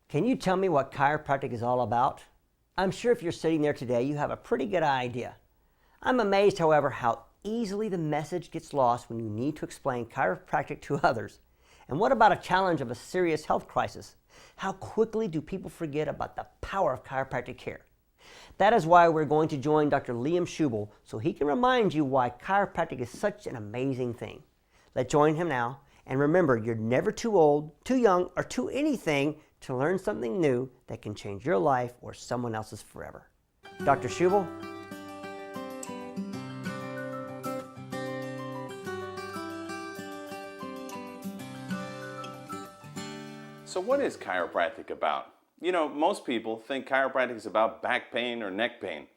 Can you tell me what chiropractic is all about? I'm sure if you're sitting there today, you have a pretty good idea. I'm amazed, however, how easily the message gets lost when you need to explain chiropractic to others. And what about a challenge of a serious health crisis? How quickly do people forget about the power of chiropractic care? That is why we're going to join Dr. Liam Schubel so he can remind you why chiropractic is such an amazing thing. Let's join him now. And remember, you're never too old, too young, or too anything to learn something new that can change your life or someone else's forever. Dr. Schubel? So what is chiropractic about? You know, most people think chiropractic is about back pain or neck pain,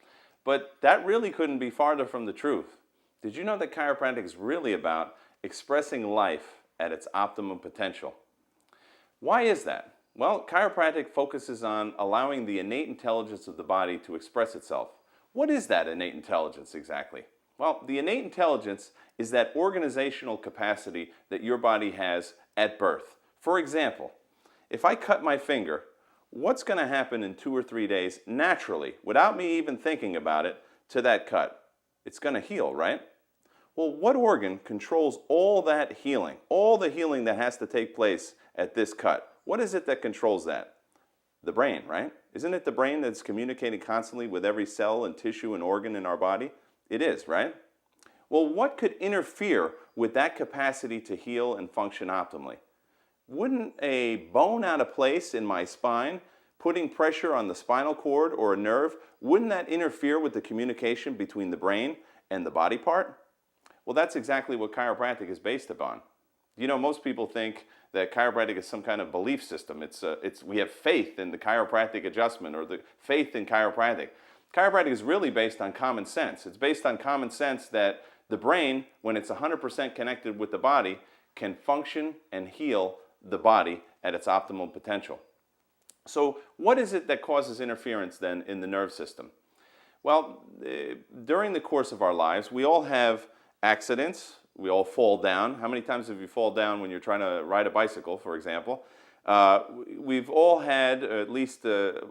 but that really couldn't be farther from the truth. Did you know that chiropractic is really about expressing life at its optimum potential? Why is that? Well, chiropractic focuses on allowing the innate intelligence of the body to express itself. What is that innate intelligence exactly? Well, the innate intelligence is that organizational capacity that your body has at birth. For example, if I cut my finger, what's going to happen in 2 or 3 days naturally, without me even thinking about it, to that cut? It's going to heal, right? Well, what organ controls all that healing, all the healing that has to take place at this cut? What is it that controls that? The brain, right? Isn't it the brain that's communicating constantly with every cell and tissue and organ in our body? It is, right? Well, what could interfere with that capacity to heal and function optimally? Wouldn't a bone out of place in my spine, putting pressure on the spinal cord or a nerve, wouldn't that interfere with the communication between the brain and the body part? Well, that's exactly what chiropractic is based upon. You know, most people think that chiropractic is some kind of belief system. We have faith in the chiropractic adjustment or the faith in chiropractic. Chiropractic is really based on common sense. It's based on common sense that the brain, when it's 100% connected with the body, can function and heal the body at its optimum potential. So what is it that causes interference then in the nerve system? Well, during the course of our lives, we all have accidents. We all fall down. How many times have you fall down when you're trying to ride a bicycle, for example? We've all had, at least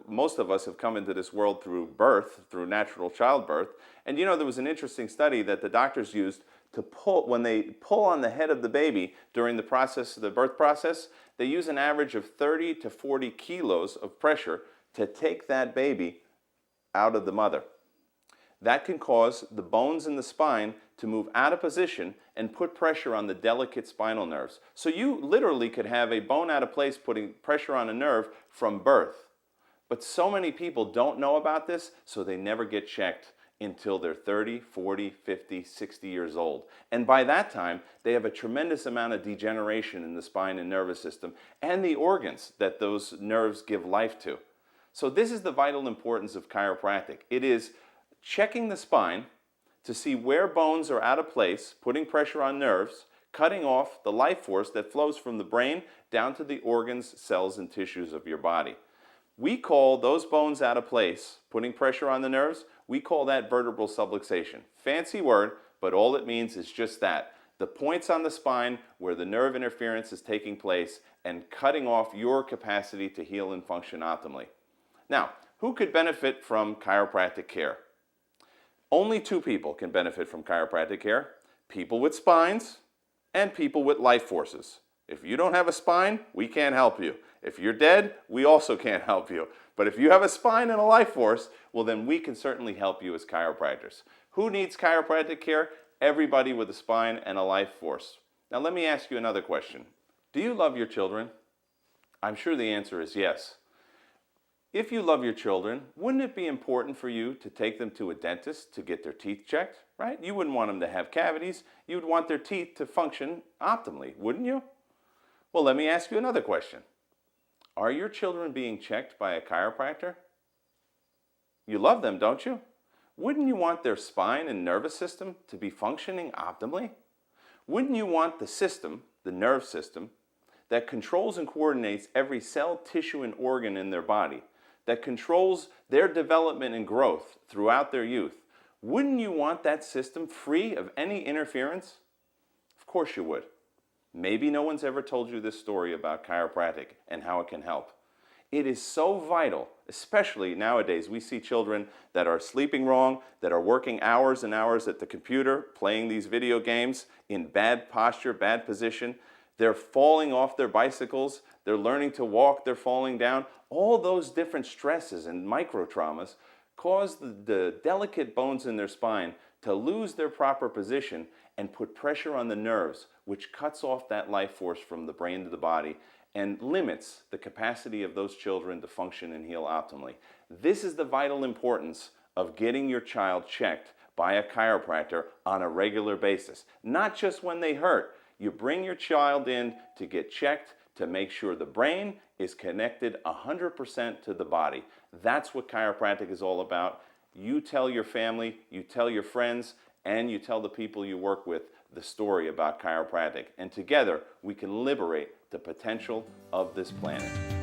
most of us have come into this world through birth, through natural childbirth. And you know, there was an interesting study that the doctors used to pull, when they pull on the head of the baby during the process, the birth process, they use an average of 30 to 40 kilos of pressure to take that baby out of the mother. That can cause the bones in the spine to move out of position and put pressure on the delicate spinal nerves. So you literally could have a bone out of place putting pressure on a nerve from birth. But so many people don't know about this, so they never get checked until they're 30, 40, 50, 60 years old. And by that time, they have a tremendous amount of degeneration in the spine and nervous system and the organs that those nerves give life to. So this is the vital importance of chiropractic. It is checking the spine to see where bones are out of place, putting pressure on nerves, cutting off the life force that flows from the brain down to the organs, cells, and tissues of your body. We call those bones out of place, putting pressure on the nerves, we call that vertebral subluxation. Fancy word, but all it means is just that. The points on the spine where the nerve interference is taking place and cutting off your capacity to heal and function optimally. Now, who could benefit from chiropractic care? Only 2 people can benefit from chiropractic care: people with spines and people with life forces. If you don't have a spine, we can't help you. If you're dead, we also can't help you. But if you have a spine and a life force, well then we can certainly help you as chiropractors. Who needs chiropractic care? Everybody with a spine and a life force. Now let me ask you another question. Do you love your children? I'm sure the answer is yes. If you love your children, wouldn't it be important for you to take them to a dentist to get their teeth checked, right? You wouldn't want them to have cavities. You would want their teeth to function optimally, wouldn't you? Well, let me ask you another question. Are your children being checked by a chiropractor? You love them, don't you? Wouldn't you want their spine and nervous system to be functioning optimally? Wouldn't you want the system, the nerve system, that controls and coordinates every cell, tissue, and organ in their body, that controls their development and growth throughout their youth, wouldn't you want that system free of any interference? Of course you would. Maybe no one's ever told you this story about chiropractic and how it can help. It is so vital, especially nowadays. We see children that are sleeping wrong, that are working hours and hours at the computer, playing these video games in bad posture, bad position. They're falling off their bicycles. They're learning to walk. They're falling down. All those different stresses and micro traumas cause the delicate bones in their spine to lose their proper position and put pressure on the nerves, which cuts off that life force from the brain to the body and limits the capacity of those children to function and heal optimally. This is the vital importance of getting your child checked by a chiropractor on a regular basis, not just when they hurt. You bring your child in to get checked to make sure the brain is connected 100% to the body. That's what chiropractic is all about. You tell your family, you tell your friends, and you tell the people you work with the story about chiropractic. And together, we can liberate the potential of this planet.